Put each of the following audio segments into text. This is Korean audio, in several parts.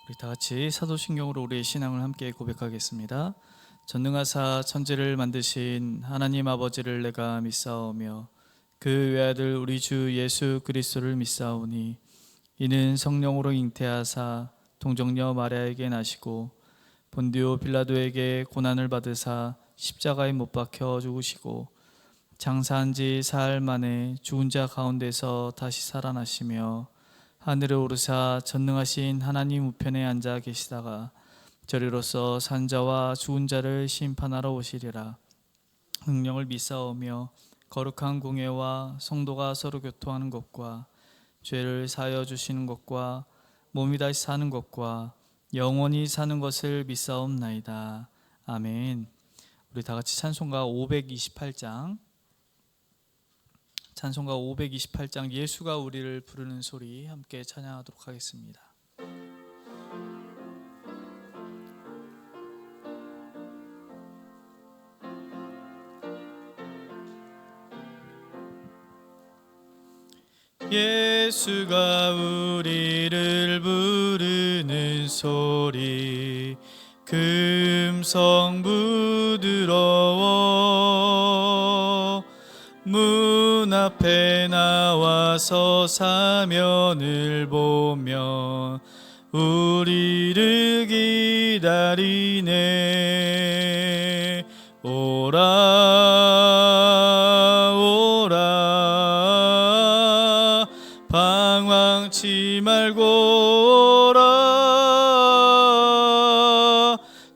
우리 다 같이 사도신경으로 우리의 신앙을 함께 고백하겠습니다. 전능하사 천지를 만드신 하나님 아버지를 내가 믿사오며 그 외아들 우리 주 예수 그리스도를 믿사오니 이는 성령으로 잉태하사 동정녀 마리아에게 나시고 본디오 빌라도에게 고난을 받으사 십자가에 못 박혀 죽으시고 장사한 지 사흘 만에 죽은 자 가운데서 다시 살아나시며 하늘에 오르사 전능하신 하나님 우편에 앉아 계시다가 저리로서 산 자와 죽은 자를 심판하러 오시리라. 성령을 믿사오며 거룩한 공예와 성도가 서로 교통하는 것과 죄를 사하여 주시는 것과 몸이 다시 사는 것과 영원히 사는 것을 믿사옵나이다. 아멘. 우리 다 같이 찬송가 528장 예수가 우리를 부르는 소리 함께 찬양하도록 하겠습니다. 예수가 우리를 부르는 소리 금성 부드러워 문 앞에 나와서 사면을 보면 우리를 기다리네. 오라 오라 방황치 말고 오라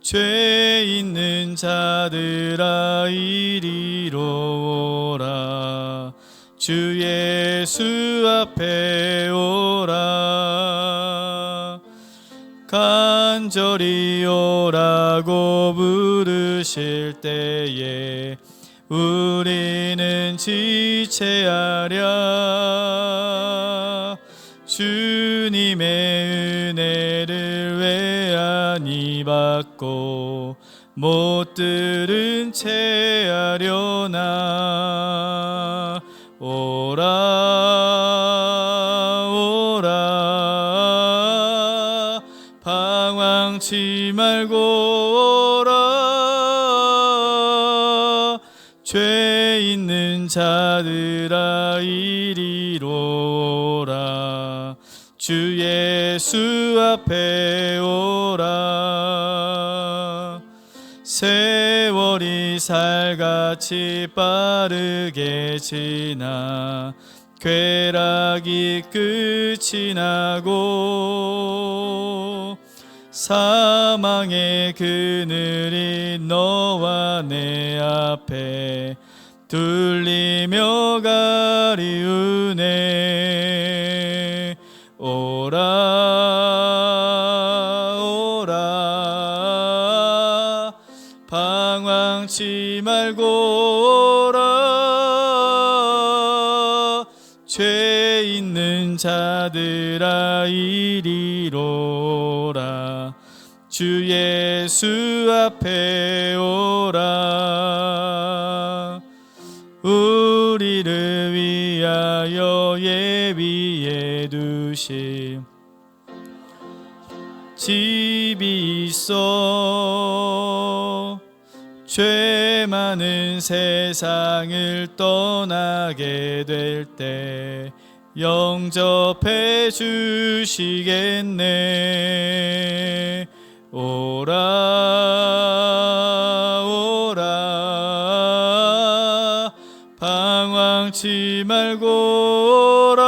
죄 있는 자들아 이리로 오라 주 예수 앞에 오라 간절히 오라고 부르실 때에 우리는 지체하랴 주님의 은혜를 왜 아니 받고 못 들은 채 하려나. 오라 오라 방황치 말고 오라 죄 있는 자들아 이리로 오라 주 예수 앞에 오라. 세월이 살같이 빠르게 지나 쾌락이 끝이 나고 사망의 그늘이 너와 내 앞에 둘리며 가리우네. 오라 오라 방황치 말고 오라 죄 있는 자들아 이리로 오라 주 예수 앞에 오라. 우리를 위하여 예비해 두신 집이 있어 죄 많은 세상을 떠나게 될 때 영접해 주시겠네. 오라 오라 방황치 말고 오라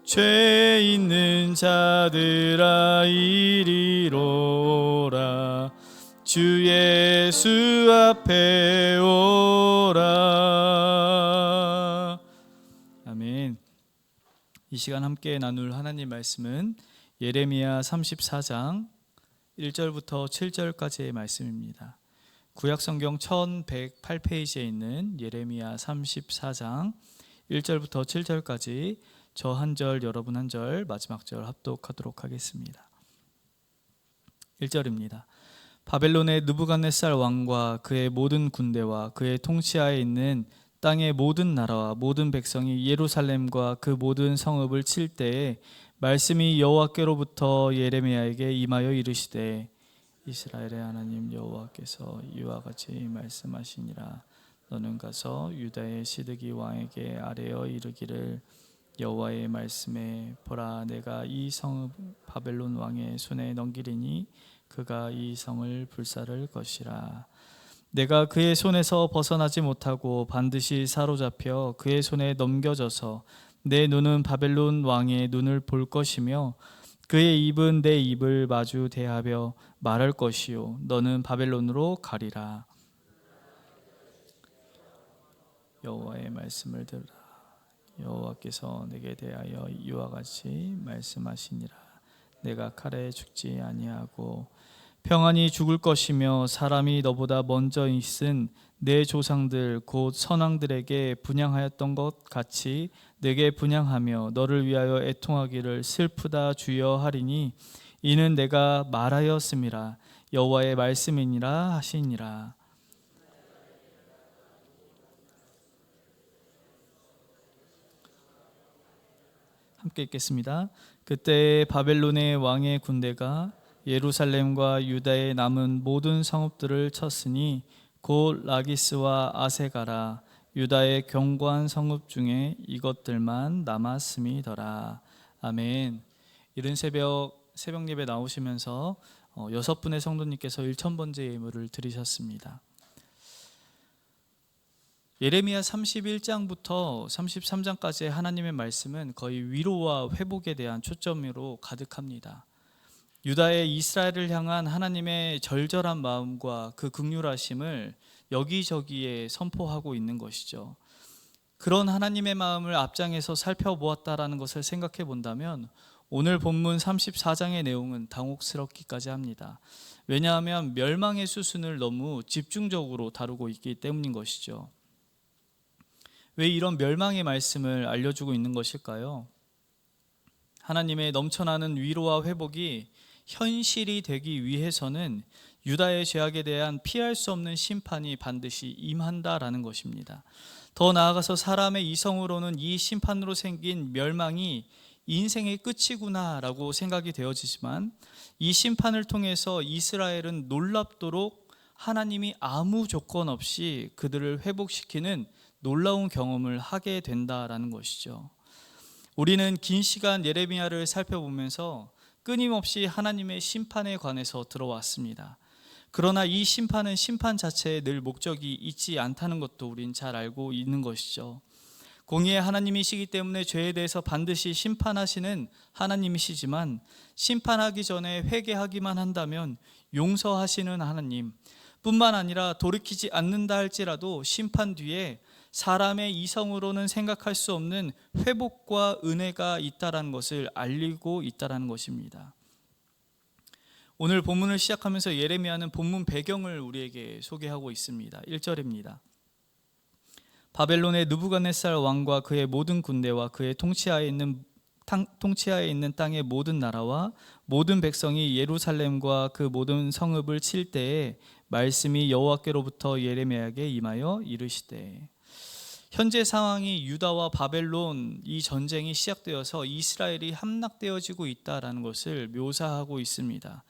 죄 있는 자들아 이리로 오라 주 예수 앞에 오라. 아멘. 이 시간 함께 나눌 하나님 말씀은 예레미야 34장 1절부터 7절까지의 말씀입니다. 구약성경 1108페이지에 있는 예레미야 34장 1절부터 7절까지 저 한 절 여러분 한 절 마지막 절 합독하도록 하겠습니다. 1절입니다. 바벨론의 느부갓네살 왕과 그의 모든 군대와 그의 통치하에 있는 땅의 모든 나라와 모든 백성이 예루살렘과 그 모든 성읍을 칠 때에 말씀이 여호와께로부터 예레미야에게 임하여 이르시되 이스라엘의 하나님 여호와께서 이와 같이 말씀하시니라. 너는 가서 유다의 시드기 왕에게 아뢰어 이르기를 여호와의 말씀에 보라, 내가 이 성을 바벨론 왕의 손에 넘기리니 그가 이 성을 불사를 것이라. 내가 그의 손에서 벗어나지 못하고 반드시 사로잡혀 그의 손에 넘겨져서 내 눈은 바벨론 왕의 눈을 볼 것이며 그의 입은 내 입을 마주 대하며 말할 것이요 너는 바벨론으로 가리라. 여호와의 말씀을 들으라. 여호와께서 내게 대하여 이와 같이 말씀하시니라. 내가 칼에 죽지 아니하고 평안히 죽을 것이며 사람이 너보다 먼저 있은 내 조상들 곧 선왕들에게 분향하였던 것 같이 내게 분향하며 너를 위하여 애통하기를 슬프다 주여 하리니 이는 내가 말하였음이라. 여호와의 말씀이니라 하시니라. 함께 읽겠습니다. 그때 바벨론의 왕의 군대가 예루살렘과 유다의 남은 모든 성읍들을 쳤으니 곧 라기스와 아세가라 유다의 견고한 성읍 중에 이것들만 남았음이더라. 아멘. 이른 새벽 예배 나오시면서 6분의 성도님께서 1000번째 예물을 드리셨습니다. 예레미야 31장부터 33장까지의 하나님의 말씀은 거의 위로와 회복에 대한 초점으로 가득합니다. 유다의 이스라엘을 향한 하나님의 절절한 마음과 그 긍휼하심을 여기저기에 선포하고 있는 것이죠. 그런 하나님의 마음을 앞장에서 살펴보았다라는 것을 생각해 본다면 오늘 본문 34장의 내용은 당혹스럽기까지 합니다. 왜냐하면 멸망의 수순을 너무 집중적으로 다루고 있기 때문인 것이죠. 왜 이런 멸망의 말씀을 알려주고 있는 것일까요? 하나님의 넘쳐나는 위로와 회복이 현실이 되기 위해서는 유다의 죄악에 대한 피할 수 없는 심판이 반드시 임한다라는 것입니다. 더 나아가서 사람의 이성으로는 이 심판으로 생긴 멸망이 인생의 끝이구나라고 생각이 되어지지만 이 심판을 통해서 이스라엘은 놀랍도록 하나님이 아무 조건 없이 그들을 회복시키는 놀라운 경험을 하게 된다라는 것이죠. 우리는 긴 시간 예레미야를 살펴보면서 끊임없이 하나님의 심판에 관해서 들어왔습니다. 그러나 이 심판은 심판 자체에 늘 목적이 있지 않다는 것도 우린 잘 알고 있는 것이죠. 공의의 하나님이시기 때문에 죄에 대해서 반드시 심판하시는 하나님이시지만 심판하기 전에 회개하기만 한다면 용서하시는 하나님 뿐만 아니라 돌이키지 않는다 할지라도 심판 뒤에 사람의 이성으로는 생각할 수 없는 회복과 은혜가 있다라는 것을 알리고 있다라는 것입니다. 오늘 본문을 시작하면서 예레미야는 본문 배경을 우리에게 소개하고 있습니다. 1절입니다. 바벨론의 느부갓네살 왕과 그의 모든 군대와 그의 통치하에 있는 땅의 모든 나라와 모든 백성이 예루살렘과 그 모든 성읍을 칠 때에 말씀이 여호와께로부터 예레미야에게 임하여 이르시되. 현재 상황이 유다와 바벨론 이 전쟁이 시작되어서 이스라엘이 함락되어지고 있다라는 것을 묘사하고 있습니다.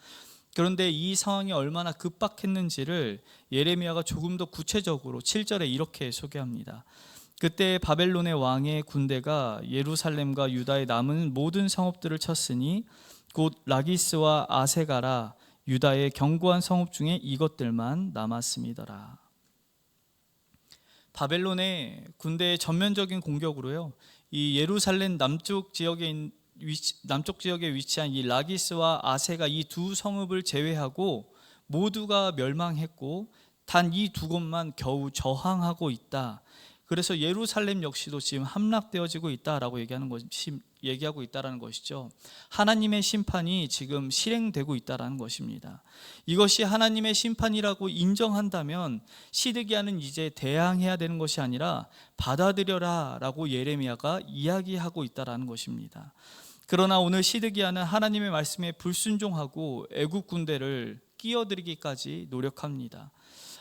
그런데 이 상황이 얼마나 급박했는지를 예레미야가 조금 더 구체적으로 7절에 이렇게 소개합니다. 그때 바벨론의 왕의 군대가 예루살렘과 유다의 남은 모든 성읍들을 쳤으니 곧 라기스와 아세가라 유다의 견고한 성읍 중에 이것들만 남았음이더라. 바벨론의 군대의 전면적인 공격으로요, 이 예루살렘 남쪽 지역에 위치한 이 라기스와 아세가 이 두 성읍을 제외하고 모두가 멸망했고 단 이 두 곳만 겨우 저항하고 있다. 그래서 예루살렘 역시도 지금 함락되어지고 있다라고 얘기하고 있다라는 것이죠. 하나님의 심판이 지금 실행되고 있다라는 것입니다. 이것이 하나님의 심판이라고 인정한다면 시드기야는 이제 대항해야 되는 것이 아니라 받아들여라라고 예레미야가 이야기하고 있다라는 것입니다. 그러나 오늘 시드기야는 하나님의 말씀에 불순종하고 애국 군대를 끼어들이기까지 노력합니다.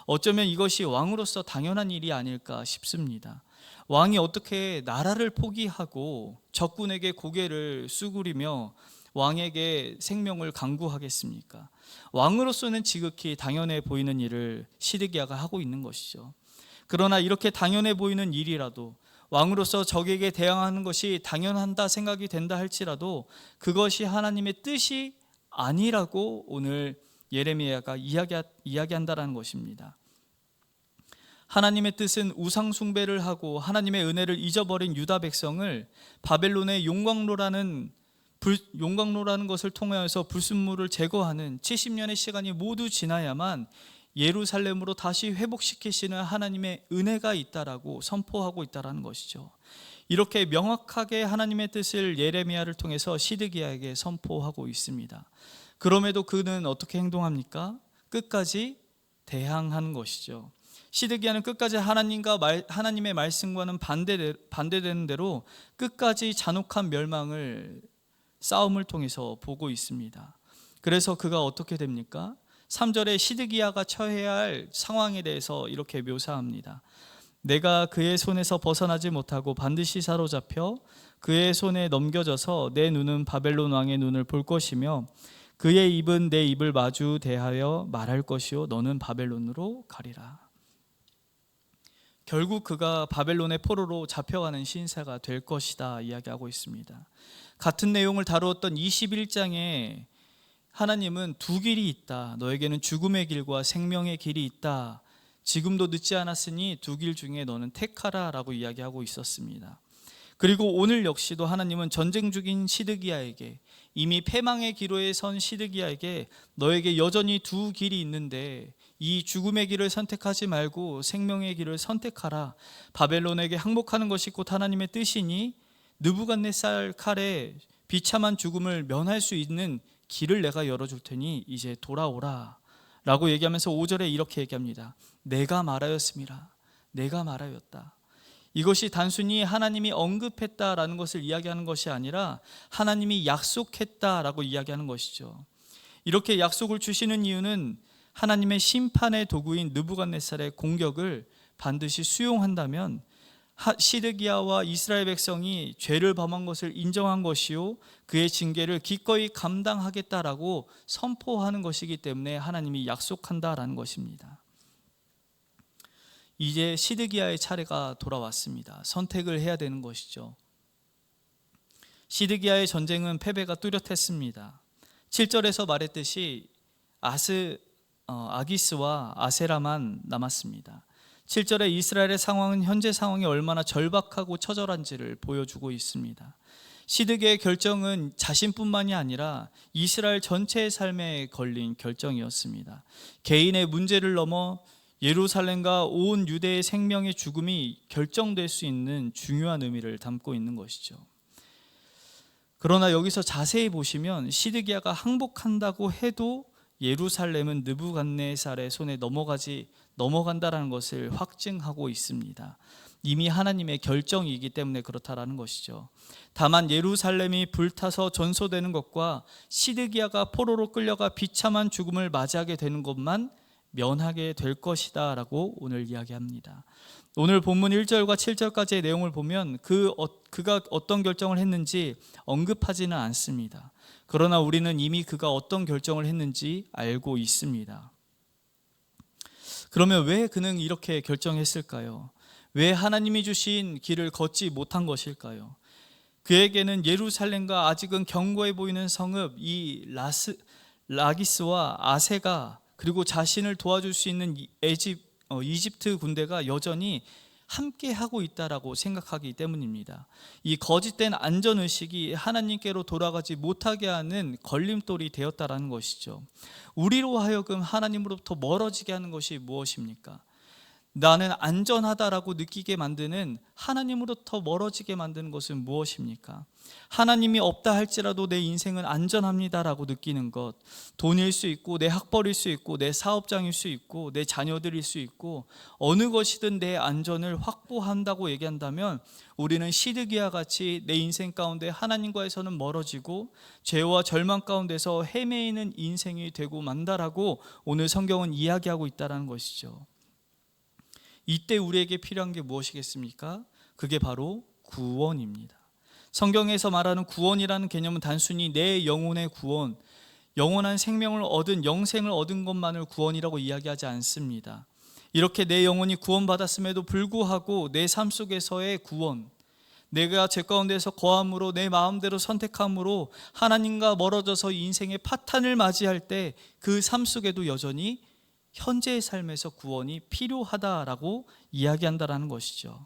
어쩌면 이것이 왕으로서 당연한 일이 아닐까 싶습니다. 왕이 어떻게 나라를 포기하고 적군에게 고개를 수그리며 왕에게 생명을 강구하겠습니까? 왕으로서는 지극히 당연해 보이는 일을 시드기야가 하고 있는 것이죠. 그러나 이렇게 당연해 보이는 일이라도 왕으로서 적에게 대항하는 것이 당연한다 생각이 된다 할지라도 그것이 하나님의 뜻이 아니라고 오늘 예레미야가 이야기한다라는 것입니다. 하나님의 뜻은 우상 숭배를 하고 하나님의 은혜를 잊어버린 유다 백성을 바벨론의 용광로라는 것을 통하여서 불순물을 제거하는 70년의 시간이 모두 지나야만 예루살렘으로 다시 회복시키시는 하나님의 은혜가 있다라고 선포하고 있다라는 것이죠. 이렇게 명확하게 하나님의 뜻을 예레미야를 통해서 시드기야에게 선포하고 있습니다. 그럼에도 그는 어떻게 행동합니까? 끝까지 대항하는 것이죠. 시드기야는 끝까지 하나님의 말씀과는 반대되는 대로 끝까지 잔혹한 멸망을 싸움을 통해서 보고 있습니다. 그래서 그가 어떻게 됩니까? 3절에 시드기야가 처해야 할 상황에 대해서 이렇게 묘사합니다. 내가 그의 손에서 벗어나지 못하고 반드시 사로잡혀 그의 손에 넘겨져서 내 눈은 바벨론 왕의 눈을 볼 것이며 그의 입은 내 입을 마주 대하여 말할 것이요 너는 바벨론으로 가리라. 결국 그가 바벨론의 포로로 잡혀가는 신세가 될 것이다 이야기하고 있습니다. 같은 내용을 다루었던 21장에 하나님은 두 길이 있다. 너에게는 죽음의 길과 생명의 길이 있다. 지금도 늦지 않았으니 두 길 중에 너는 택하라 라고 이야기하고 있었습니다. 그리고 오늘 역시도 하나님은 전쟁 중인 시드기야에게, 이미 패망의 기로에 선 시드기야에게 너에게 여전히 두 길이 있는데 이 죽음의 길을 선택하지 말고 생명의 길을 선택하라. 바벨론에게 항복하는 것이 곧 하나님의 뜻이니 느부갓네살 칼에 비참한 죽음을 면할 수 있는 길을 내가 열어줄 테니 이제 돌아오라 라고 얘기하면서 5절에 이렇게 얘기합니다. 내가 말하였음이라. 내가 말하였다. 이것이 단순히 하나님이 언급했다라는 것을 이야기하는 것이 아니라 하나님이 약속했다라고 이야기하는 것이죠. 이렇게 약속을 주시는 이유는 하나님의 심판의 도구인 느부갓네살의 공격을 반드시 수용한다면 시드기야와 이스라엘 백성이 죄를 범한 것을 인정한 것이요 그의 징계를 기꺼이 감당하겠다라고 선포하는 것이기 때문에 하나님이 약속한다라는 것입니다. 이제 시드기야의 차례가 돌아왔습니다. 선택을 해야 되는 것이죠. 시드기야의 전쟁은 패배가 뚜렷했습니다. 7절에서 말했듯이 아기스와 아세라만 남았습니다. 7절에 이스라엘의 상황은 현재 상황이 얼마나 절박하고 처절한지를 보여주고 있습니다. 시드기야의 결정은 자신뿐만이 아니라 이스라엘 전체의 삶에 걸린 결정이었습니다. 개인의 문제를 넘어 예루살렘과 온 유대의 생명의 죽음이 결정될 수 있는 중요한 의미를 담고 있는 것이죠. 그러나 여기서 자세히 보시면 시드기야가 항복한다고 해도 예루살렘은 느부갓네살의 손에 넘어간다라는 것을 확증하고 있습니다. 이미 하나님의 결정이기 때문에 그렇다라는 것이죠. 다만 예루살렘이 불타서 전소되는 것과 시드기야가 포로로 끌려가 비참한 죽음을 맞이하게 되는 것만 면하게 될 것이다 라고 오늘 이야기합니다. 오늘 본문 1절과 7절까지의 내용을 보면 그가 어떤 결정을 했는지 언급하지는 않습니다. 그러나 우리는 이미 그가 어떤 결정을 했는지 알고 있습니다. 그러면 왜 그는 이렇게 결정했을까요? 왜 하나님이 주신 길을 걷지 못한 것일까요? 그에게는 예루살렘과 아직은 견고해 보이는 성읍 이 라기스와 아세가 그리고 자신을 도와줄 수 있는 이집트 군대가 여전히 함께 하고 있다라고 생각하기 때문입니다. 이 거짓된 안전의식이 하나님께로 돌아가지 못하게 하는 걸림돌이 되었다라는 것이죠. 우리로 하여금 하나님으로부터 멀어지게 하는 것이 무엇입니까? 나는 안전하다라고 느끼게 만드는, 하나님으로부터 멀어지게 만드는 것은 무엇입니까? 하나님이 없다 할지라도 내 인생은 안전합니다라고 느끼는 것, 돈일 수 있고 내 학벌일 수 있고 내 사업장일 수 있고 내 자녀들일 수 있고 어느 것이든 내 안전을 확보한다고 얘기한다면 우리는 시드기야 같이 내 인생 가운데 하나님과에서는 멀어지고 죄와 절망 가운데서 헤매이는 인생이 되고 만다라고 오늘 성경은 이야기하고 있다는 것이죠. 이때 우리에게 필요한 게 무엇이겠습니까? 그게 바로 구원입니다. 성경에서 말하는 구원이라는 개념은 단순히 내 영혼의 구원, 영원한 생명을 얻은, 영생을 얻은 것만을 구원이라고 이야기하지 않습니다. 이렇게 내 영혼이 구원받았음에도 불구하고 내 삶 속에서의 구원, 내가 죄 가운데서 거함으로 내 마음대로 선택함으로 하나님과 멀어져서 인생의 파탄을 맞이할 때 그 삶 속에도 여전히 현재의 삶에서 구원이 필요하다라고 이야기한다라는 것이죠.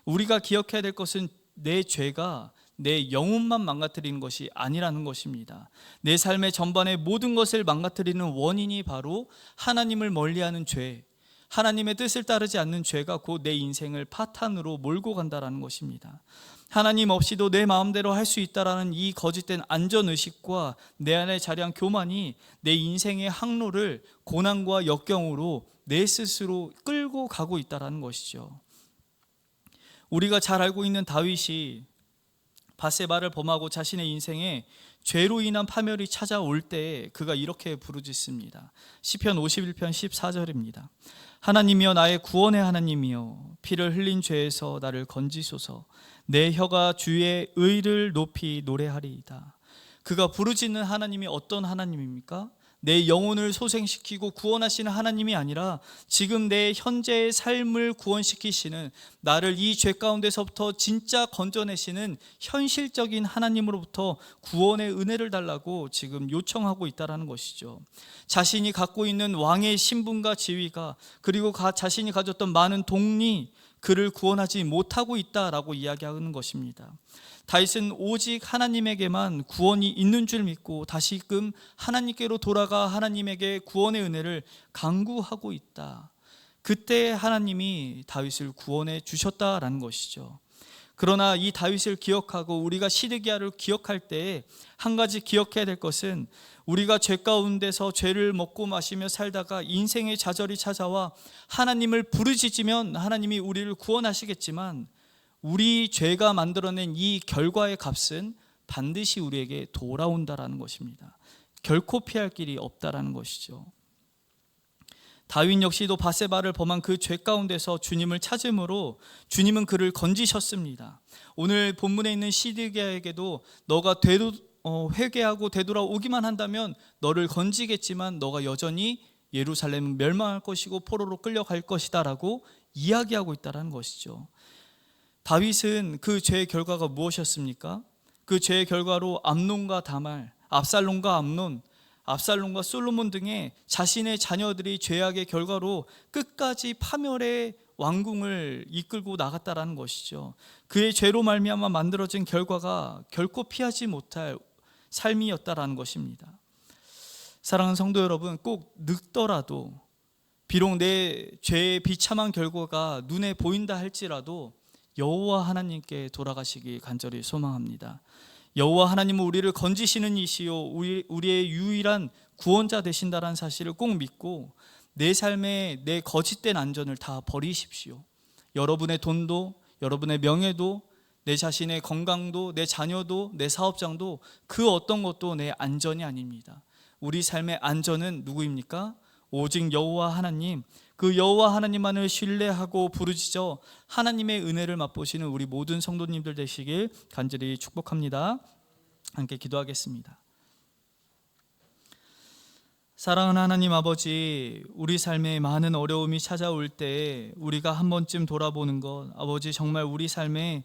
우리가 기억해야 될 것은 내 죄가 내 영혼만 망가뜨리는 것이 아니라는 것입니다. 내 삶의 전반의 모든 것을 망가뜨리는 원인이 바로 하나님을 멀리하는 죄, 하나님의 뜻을 따르지 않는 죄가 곧 내 인생을 파탄으로 몰고 간다라는 것입니다. 하나님 없이도 내 마음대로 할 수 있다라는 이 거짓된 안전의식과 내 안에 자리한 교만이 내 인생의 항로를 고난과 역경으로 내 스스로 끌고 가고 있다라는 것이죠. 우리가 잘 알고 있는 다윗이 밧세바를 범하고 자신의 인생에 죄로 인한 파멸이 찾아올 때 그가 이렇게 부르짖습니다. 시편 51편 14절입니다. 하나님이여 나의 구원의 하나님이여 피를 흘린 죄에서 나를 건지소서. 내 혀가 주의 의를 높이 노래하리이다. 그가 부르짖는 하나님이 어떤 하나님입니까? 내 영혼을 소생시키고 구원하시는 하나님이 아니라 지금 내 현재의 삶을 구원시키시는, 나를 이 죄 가운데서부터 진짜 건져내시는 현실적인 하나님으로부터 구원의 은혜를 달라고 지금 요청하고 있다는 것이죠. 자신이 갖고 있는 왕의 신분과 지위가, 그리고 자신이 가졌던 많은 동리, 그를 구원하지 못하고 있다라고 이야기하는 것입니다. 다윗은 오직 하나님에게만 구원이 있는 줄 믿고 다시금 하나님께로 돌아가 하나님에게 구원의 은혜를 간구하고 있다. 그때 하나님이 다윗을 구원해 주셨다라는 것이죠. 그러나 이 다윗을 기억하고 우리가 시드기야를 기억할 때 한 가지 기억해야 될 것은, 우리가 죄 가운데서 죄를 먹고 마시며 살다가 인생의 좌절이 찾아와 하나님을 부르짖으면 하나님이 우리를 구원하시겠지만 우리 죄가 만들어낸 이 결과의 값은 반드시 우리에게 돌아온다라는 것입니다. 결코 피할 길이 없다라는 것이죠. 다윗 역시도 밧세바를 범한 그 죄 가운데서 주님을 찾음으로 주님은 그를 건지셨습니다. 오늘 본문에 있는 시드기야에게도 너가 회개하고 되돌아오기만 한다면 너를 건지겠지만 너가 여전히 예루살렘은 멸망할 것이고 포로로 끌려갈 것이다 라고 이야기하고 있다는 것이죠. 다윗은 그 죄의 결과가 무엇이었습니까? 그 죄의 결과로 암논과 다말, 압살롬과 암논, 압살롬과 솔로몬 등의 자신의 자녀들이 죄악의 결과로 끝까지 파멸의 왕궁을 이끌고 나갔다라는 것이죠. 그의 죄로 말미암아 만들어진 결과가 결코 피하지 못할 삶이었다라는 것입니다. 사랑하는 성도 여러분, 꼭 늙더라도, 비록 내 죄의 비참한 결과가 눈에 보인다 할지라도 여호와 하나님께 돌아가시기 간절히 소망합니다. 여호와 하나님은 우리를 건지시는 이시요 우리의 유일한 구원자 되신다는 사실을 꼭 믿고 내 삶에 내 거짓된 안전을 다 버리십시오. 여러분의 돈도, 여러분의 명예도, 내 자신의 건강도, 내 자녀도, 내 사업장도 그 어떤 것도 내 안전이 아닙니다. 우리 삶의 안전은 누구입니까? 오직 여호와 하나님, 그 여호와 하나님만을 신뢰하고 부르짖어 하나님의 은혜를 맛보시는 우리 모든 성도님들 되시길 간절히 축복합니다. 함께 기도하겠습니다. 사랑하는 하나님 아버지, 우리 삶에 많은 어려움이 찾아올 때 우리가 한 번쯤 돌아보는 것, 아버지 정말 우리 삶에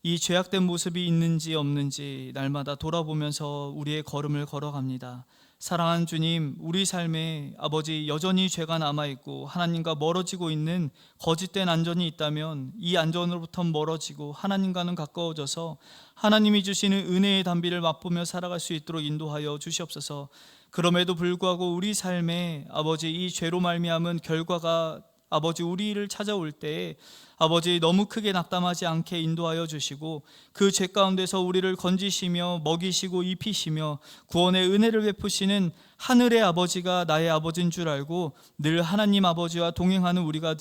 이 죄악된 모습이 있는지 없는지 날마다 돌아보면서 우리의 걸음을 걸어갑니다. 사랑하는 주님, 우리 삶에 아버지 여전히 죄가 남아있고 하나님과 멀어지고 있는 거짓된 안전이 있다면 이 안전으로부터 멀어지고 하나님과는 가까워져서 하나님이 주시는 은혜의 단비를 맛보며 살아갈 수 있도록 인도하여 주시옵소서. 그럼에도 불구하고 우리 삶에 아버지 이 죄로 말미암은 결과가 아버지 우리를 찾아올 때 아버지 너무 크게 낙담하지 않게 인도하여 주시고 그 죄 가운데서 우리를 건지시며 먹이시고 입히시며 구원의 은혜를 베푸시는 하늘의 아버지가 나의 아버지인 줄 알고 늘 하나님 아버지와 동행하는 우리가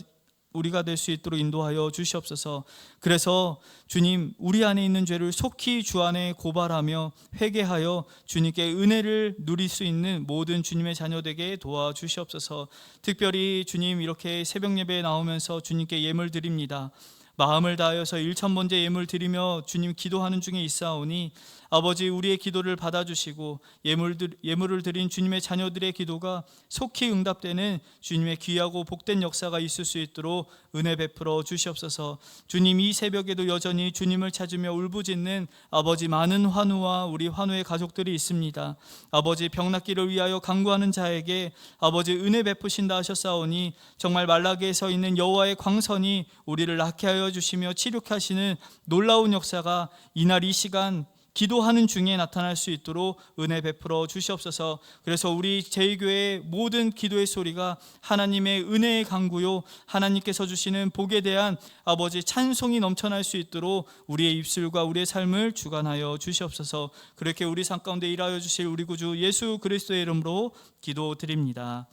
될 수 있도록 인도하여 주시옵소서. 그래서 주님, 우리 안에 있는 죄를 속히 주 안에 고발하며 회개하여 주님께 은혜를 누릴 수 있는 모든 주님의 자녀되게 도와주시옵소서. 특별히 주님, 이렇게 새벽 예배에 나오면서 주님께 예물 드립니다. 마음을 다하여서 1000번째 예물 드리며 주님 기도하는 중에 있사오니 아버지 우리의 기도를 받아주시고 예물을 드린 주님의 자녀들의 기도가 속히 응답되는 주님의 귀하고 복된 역사가 있을 수 있도록 은혜 베풀어 주시옵소서. 주님, 이 새벽에도 여전히 주님을 찾으며 울부짖는 아버지 많은 환우와 우리 환우의 가족들이 있습니다. 아버지 병 낫기를 위하여 간구하는 자에게 아버지 은혜 베푸신다 하셨사오니 정말 말라기에 서 있는 여호와의 광선이 우리를 낫게 하여 주시며 치료케 하시는 놀라운 역사가 이날 이 시간 기도하는 중에 나타날 수 있도록 은혜 베풀어 주시옵소서. 그래서 우리 제2교회의 모든 기도의 소리가 하나님의 은혜의 강구요, 하나님께서 주시는 복에 대한 아버지 찬송이 넘쳐날 수 있도록 우리의 입술과 우리의 삶을 주관하여 주시옵소서. 그렇게 우리 삶 가운데 일하여 주실 우리 구주 예수 그리스도의 이름으로 기도드립니다.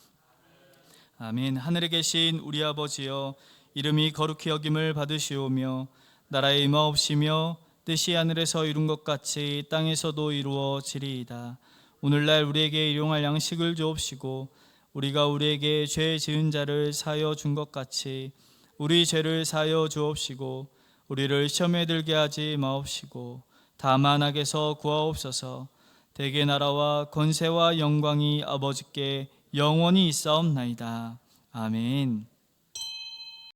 아멘. 하늘에 계신 우리 아버지여, 이름이 거룩히 여김을 받으시오며 나라의 임하옵시며 뜻이 하늘에서 이룬 것 같이 땅에서도 이루어지리이다. 오늘날 우리에게 일용할 양식을 주옵시고 우리가 우리에게 죄 지은 자를 사하여 준 것 같이 우리 죄를 사하여 주옵시고 우리를 시험에 들게 하지 마옵시고 다만 악에서 구하옵소서. 대개 나라와 권세와 영광이 아버지께 영원히 있사옵나이다. 아멘.